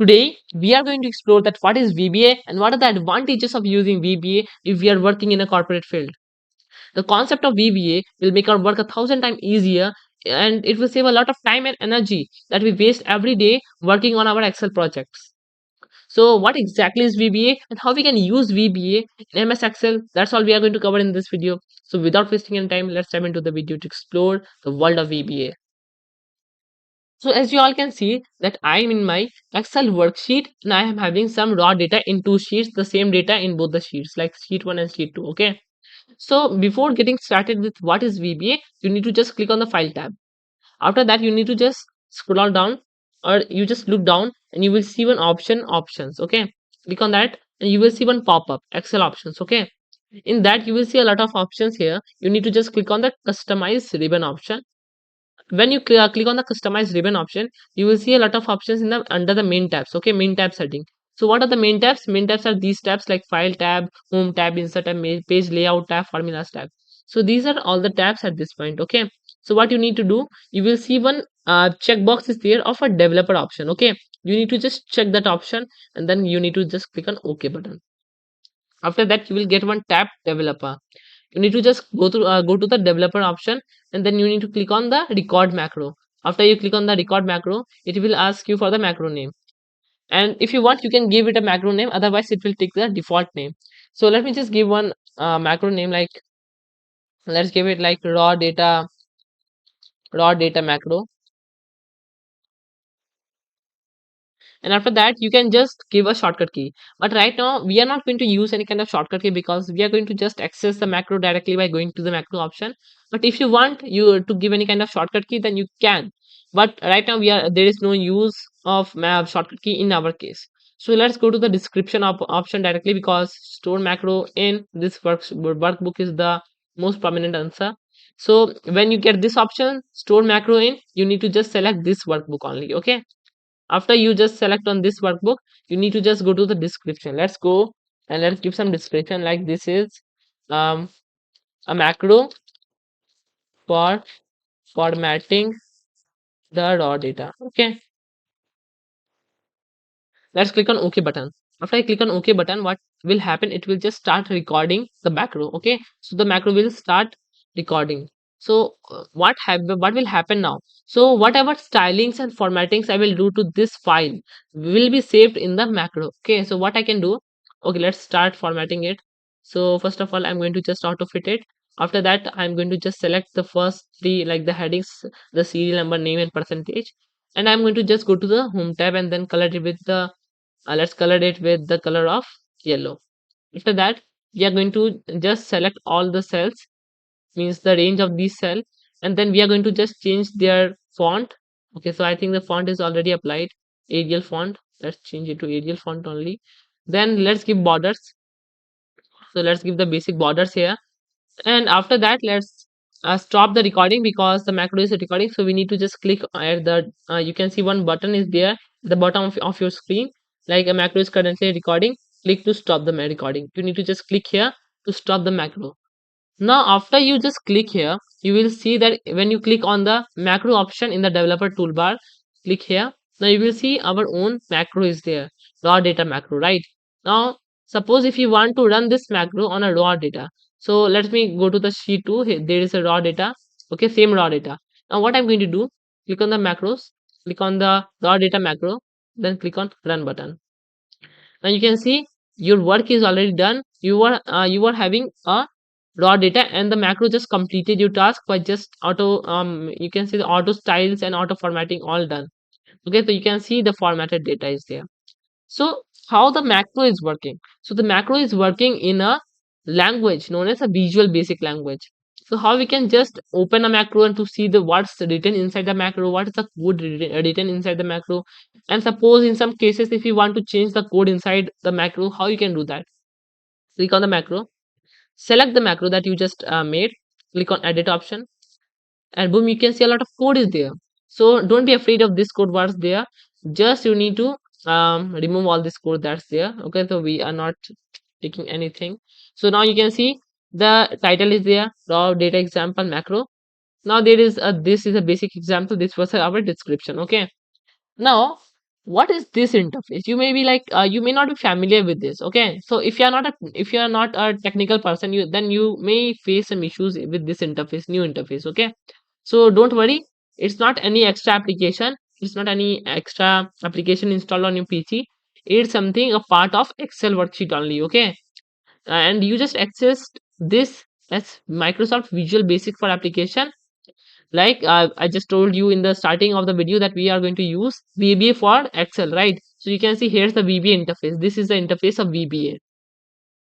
Today, we are going to explore that what is VBA and what are the advantages of using VBA if we are working in a corporate field. The concept of VBA will make our work 1,000 times easier, and it will save a lot of time and energy that we waste every day working on our Excel projects. So, what exactly is VBA and how we can use VBA in MS Excel? That's all we are going to cover in this video. So, without wasting any time, let's dive into the video to explore the world of VBA. So as you all can see that I am in my Excel worksheet and I am having some raw data in two sheets, the same data in both the sheets like sheet 1 and sheet 2. Okay. So before getting started with what is VBA, you need to just click on the file tab. After that, you need to just scroll down or you just look down and you will see one options. Okay. Click on that and you will see one pop up Excel options. Okay. In that, you will see a lot of options here. You need to just click on the customize ribbon option. When you click on the customize ribbon option, you will see a lot of options in the under the main tabs. Okay, main tab setting. So what are the main tabs? Main tabs are these tabs like file tab, home tab, insert tab, page layout tab, formulas tab. So these are all the tabs at this point. Okay, so what you need to do, you will see one checkbox is there of a developer option. Okay, you need to just check that option and then you need to just click on OK button. After that, you will get one tab developer. You need to just go to the developer option and then you need to click on the record macro. After you click on the record macro, it will ask you for the macro name, and if you want you can give it a macro name, otherwise it will take the default name. So let me just give one macro name, like let's give it like raw data macro. And after that you can just give a shortcut key, but right now we are not going to use any kind of shortcut key because we are going to just access the macro directly by going to the macro option. But if you want you to give any kind of shortcut key, then you can, but right now there is no use of shortcut key in our case. So let's go to the description option directly, because store macro in this workbook is the most prominent answer. So when you get this option store macro in, you need to just select this workbook only. Okay, after you just select on this workbook, you need to just go to the description. Let's go and let's give some description like this is um, a macro for formatting the raw data. Okay, let's click on OK button. After I click on OK button, what will happen, it will just start recording the macro. Okay, so the macro will start recording. So what will happen now, so whatever stylings and formattings I will do to this file will be saved in the macro. Okay, so what I can do, okay, let's start formatting it. So first of all, I'm going to just auto fit it. After that, I'm going to just select the first three, like the headings, the serial number, name and percentage, and I'm going to just go to the home tab and then color it with the let's color it with the color of yellow. After that, we are going to just select all the cells, means the range of these cell, and then we are going to just change their font. Okay, so I think the font is already applied, Arial font. Let's change it to Arial font only. Then let's give borders. So let's give the basic borders here, and after that let's stop the recording because the macro is recording. So we need to just click at the you can see one button is there at the bottom of your screen, like a macro is currently recording. Click to stop the recording. You need to just click here to stop the macro. Now after you just click here, you will see that when you click on the macro option in the developer toolbar, click here. Now you will see our own macro is there, raw data macro, right? Now suppose if you want to run this macro on a raw data, so let me go to the sheet 2. Here there is a raw data. Okay, same raw data. Now what I'm going to do, click on the macros, click on the raw data macro, then click on run button. Now you can see your work is already done. You are having a raw data and the macro just completed your task by just auto you can see the auto styles and auto formatting all done. Okay, so you can see the formatted data is there. So how the macro is working, so the macro is working in a language known as a visual basic language. So how we can just open a macro and to see the what's written inside the macro, what is the code written inside the macro. And suppose in some cases if you want to change the code inside the macro, how you can do that, click on the macro, select the macro that you just made, click on edit option, and boom, you can see a lot of code is there. So don't be afraid of this code what's there, just you need to remove all this code that's there. Okay, so we are not taking anything. So now you can see the title is there, raw data example macro. Now there is a this is a basic example, this was our description. Okay, now what is this interface? You may be like, you may not be familiar with this. Okay, so if you are not a technical person, you may face some issues with this interface, new interface. Okay, so don't worry, it's not any extra application, it's not any extra application installed on your PC. It's something a part of Excel worksheet only. Okay, and you just access this as Microsoft Visual Basic for application. Like I just told you in the starting of the video that we are going to use VBA for Excel, right? So you can see here's the VBA interface. This is the interface of VBA.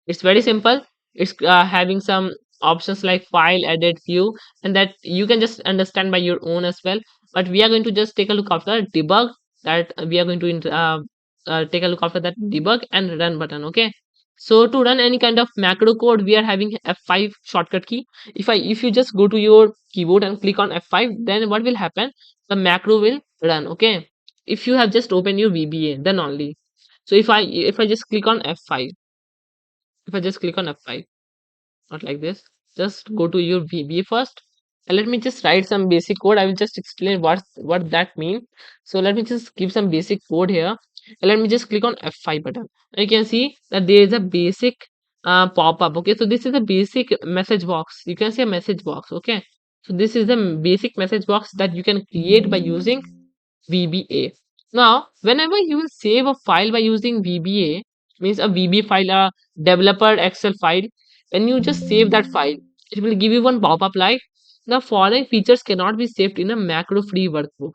It's very simple. It's having some options like file, edit, view, and that you can just understand by your own as well. But we are going to just take a look after debug, that we are going to take a look after that debug and run button. Okay. So to run any kind of macro code, we are having F5 shortcut key. If you just go to your keyboard and click on F5, then what will happen? The macro will run. Okay. If you have just opened your VBA, then only. So if I just click on F5, if I just click on F5, not like this, just go to your VBA first, and let me just write some basic code. I will just explain what that means. So let me just give some basic code here, and let me just click on F5 button. And you can see that there is a basic pop-up. Okay, so this is a basic message box. You can see a message box. Okay, so this is the basic message box that you can create by using VBA. Now, whenever you will save a file by using VBA, means a VBA file, a developer Excel file, when you just save that file, it will give you one pop-up like the following features cannot be saved in a macro-free workbook.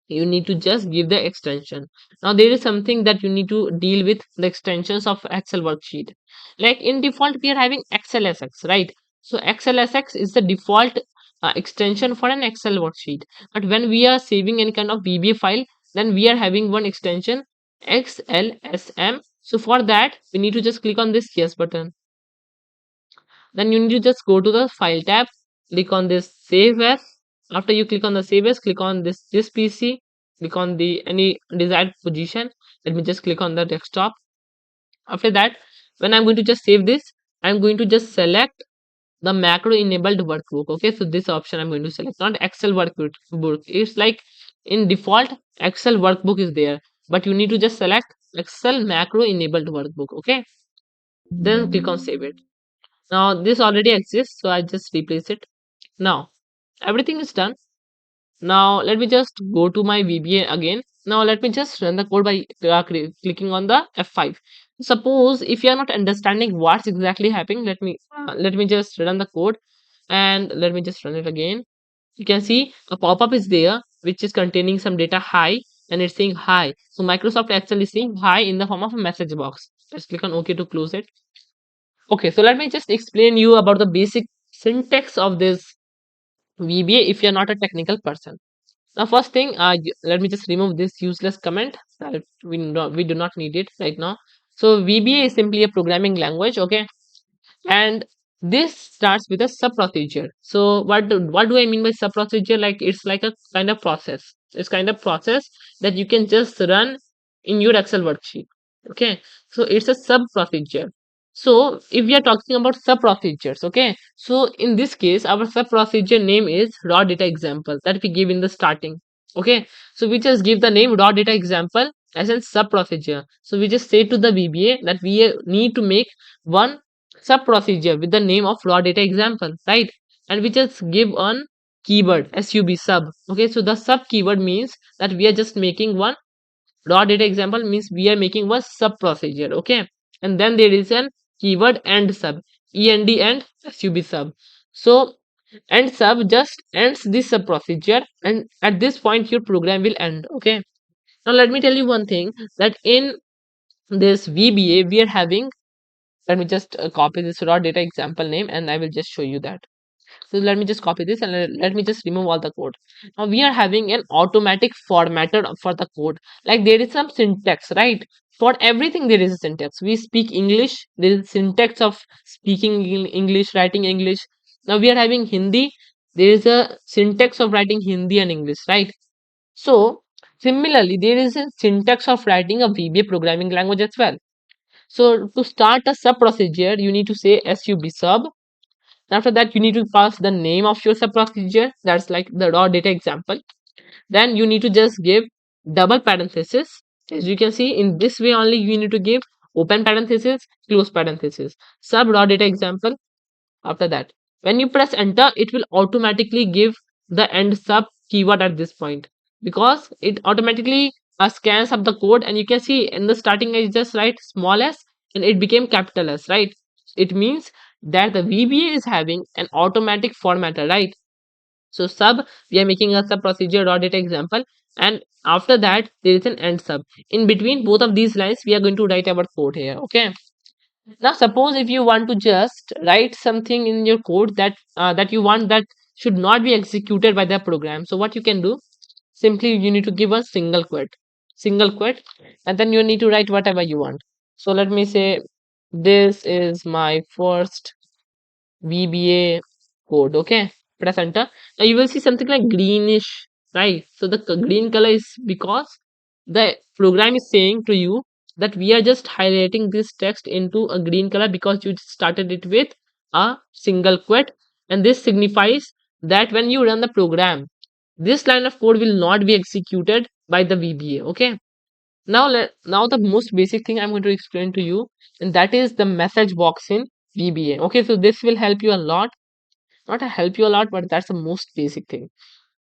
You need to just give the extension. Now there is something that you need to deal with, the extensions of Excel worksheet. Like in default we are having XLSX, right? So XLSX is the default extension for an Excel worksheet. But when we are saving any kind of VBA file, then we are having one extension, XLSM. So for that we need to just click on this yes button. Then you need to just go to the file tab, click on this save as. After you click on the save as, click on this PC, click on the any desired position. Let me just click on the desktop. After that, when I'm going to just save this, I'm going to just select the macro enabled workbook. Okay, so this option I'm going to select, not Excel workbook. It's like in default Excel workbook is there, but you need to just select Excel macro enabled workbook. Okay, then click on save it. Now this already exists, so I just replace it. Now everything is done. Now let me just go to my VBA again. Now let me just run the code by clicking on the F5. Suppose if you are not understanding what's exactly happening, let me just run the code, and let me just run it again. You can see a pop-up is there which is containing some data hi, and it's saying hi. So Microsoft Excel is saying hi in the form of a message box. Let's click on OK to close it. Okay, so let me just explain you about the basic syntax of this VBA if you're not a technical person. Now, first thing, let me just remove this useless comment that we do not need it right now. So VBA is simply a programming language, okay? And this starts with a sub procedure. So what do I mean by sub procedure? Like it's like a kind of process. It's kind of process that you can just run in your Excel worksheet. Okay, so it's a sub procedure. So if we are talking about sub procedures, okay, so in this case our sub procedure name is raw data example that we give in the starting. Okay, so we just give the name raw data example as a sub procedure. So we just say to the VBA that we need to make one sub procedure with the name of raw data example, right? And we just give on keyword sub. Okay, so the sub keyword means that we are just making one raw data example, means we are making one sub procedure. Okay, and then there is an keyword and sub, and sub. So and sub just ends this sub procedure, and at this point your program will end. Okay, now let me tell you one thing, that in this VBA we are having, let me just copy this raw data example name and I will just show you that. So let me just copy this, and let me just remove all the code. Now we are having an automatic formatter for the code. Like there is some syntax, right? For everything there is a syntax. We speak English, there is syntax of speaking English, writing English. Now we are having Hindi, there is a syntax of writing Hindi and English, right? So similarly there is a syntax of writing a VBA programming language as well. So to start a sub procedure, you need to say sub. After that, you need to pass the name of your sub procedure. That's like the raw data example. Then you need to just give double parenthesis. As you can see, in this way only you need to give open parenthesis, close parenthesis, sub raw data example. After that, when you press enter, it will automatically give the end sub keyword at this point, because it automatically scans up the code, and you can see in the starting I just write small s and it became capital S, right? It means that the VBA is having an automatic formatter, right? So sub, we are making a sub procedure raw data example, and after that there is an end sub. In between both of these lines, we are going to write our code here. Okay. Now suppose if you want to just write something in your code that you want that should not be executed by the program. So what you can do? Simply you need to give a single quote, and then you need to write whatever you want. So let me say this is my first VBA code. Okay, press enter. Now you will see something like greenish, right? So the green color is because the program is saying to you that we are just highlighting this text into a green color because you started it with a single quote, and this signifies that when you run the program, this line of code will not be executed by the VBA. Okay. Now the most basic thing I'm going to explain to you, and that is the message box in VBA. Okay, so this will help you a lot, not help you a lot, but that's the most basic thing.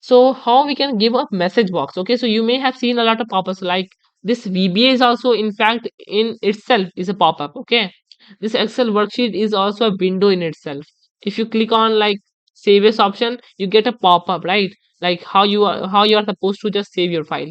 So how we can give a message box? Okay, so you may have seen a lot of pop-ups like this. VBA is also in fact in itself is a pop-up. Okay, this Excel worksheet is also a window in itself. If you click on like save as option, you get a pop-up, right? Like how you are supposed to just save your file.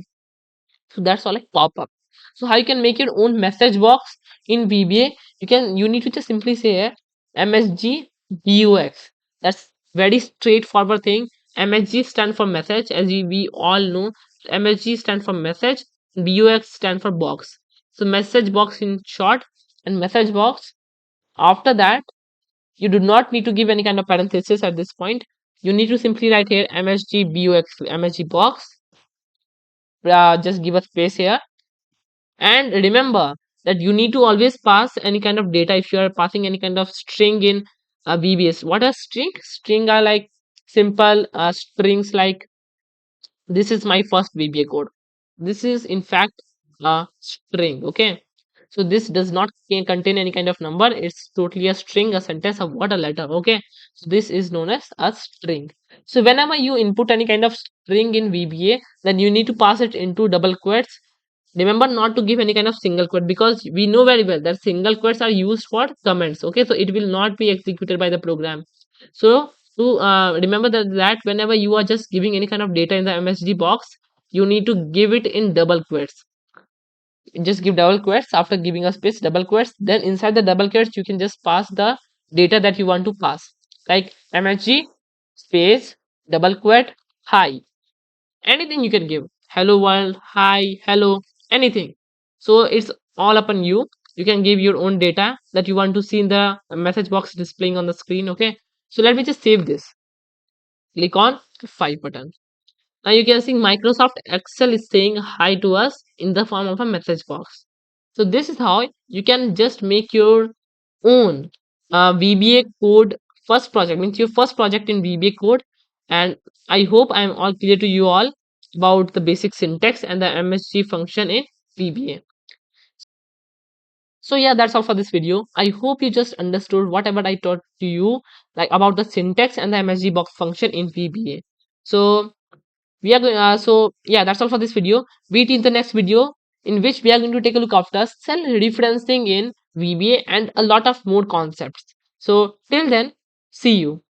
So that's all like pop up. So how you can make your own message box in VBA? You need to just simply say MSG BUX. That's very straightforward thing. MSG stand for message, as we all know. MSG stand for message. BUX stand for box. So message box in short, and message box. After that, you do not need to give any kind of parenthesis at this point. You need to simply write here MSG BUX MSG box. Just give a space here. And remember that you need to always pass any kind of data if you are passing any kind of string in VBS. What are string? String are like simple strings like this is my first VBA code. This is in fact a string. Okay. So this does not contain any kind of number. It's totally a string, a sentence, a word, a letter. Okay. So this is known as a string. So whenever you input any kind of string in VBA, then you need to pass it into double quotes. Remember not to give any kind of single quote, because we know very well that single quotes are used for comments. Okay, so it will not be executed by the program. So to remember that whenever you are just giving any kind of data in the MSG box, you need to give it in double quotes. Just give double quotes. After giving a space, double quotes, then inside the double quotes you can just pass the data that you want to pass, like MSG space double quote hi. Anything you can give, hello world, hi, hello, anything. So it's all upon you. You can give your own data that you want to see in the message box displaying on the screen. Okay, so let me just save this. Click on 5 button. Now you can see Microsoft Excel is saying hi to us in the form of a message box. So this is how you can just make your own VBA code first project, means your first project in VBA code. And I hope I am all clear to you all about the basic syntax and the MSG function in VBA. So yeah, that's all for this video. I hope you just understood whatever I taught to you, like about the syntax and the MSG box function in VBA. So we are going so yeah, that's all for this video. Meet in the next video, in which we are going to take a look after cell referencing in VBA and a lot of more concepts. So till then, see you.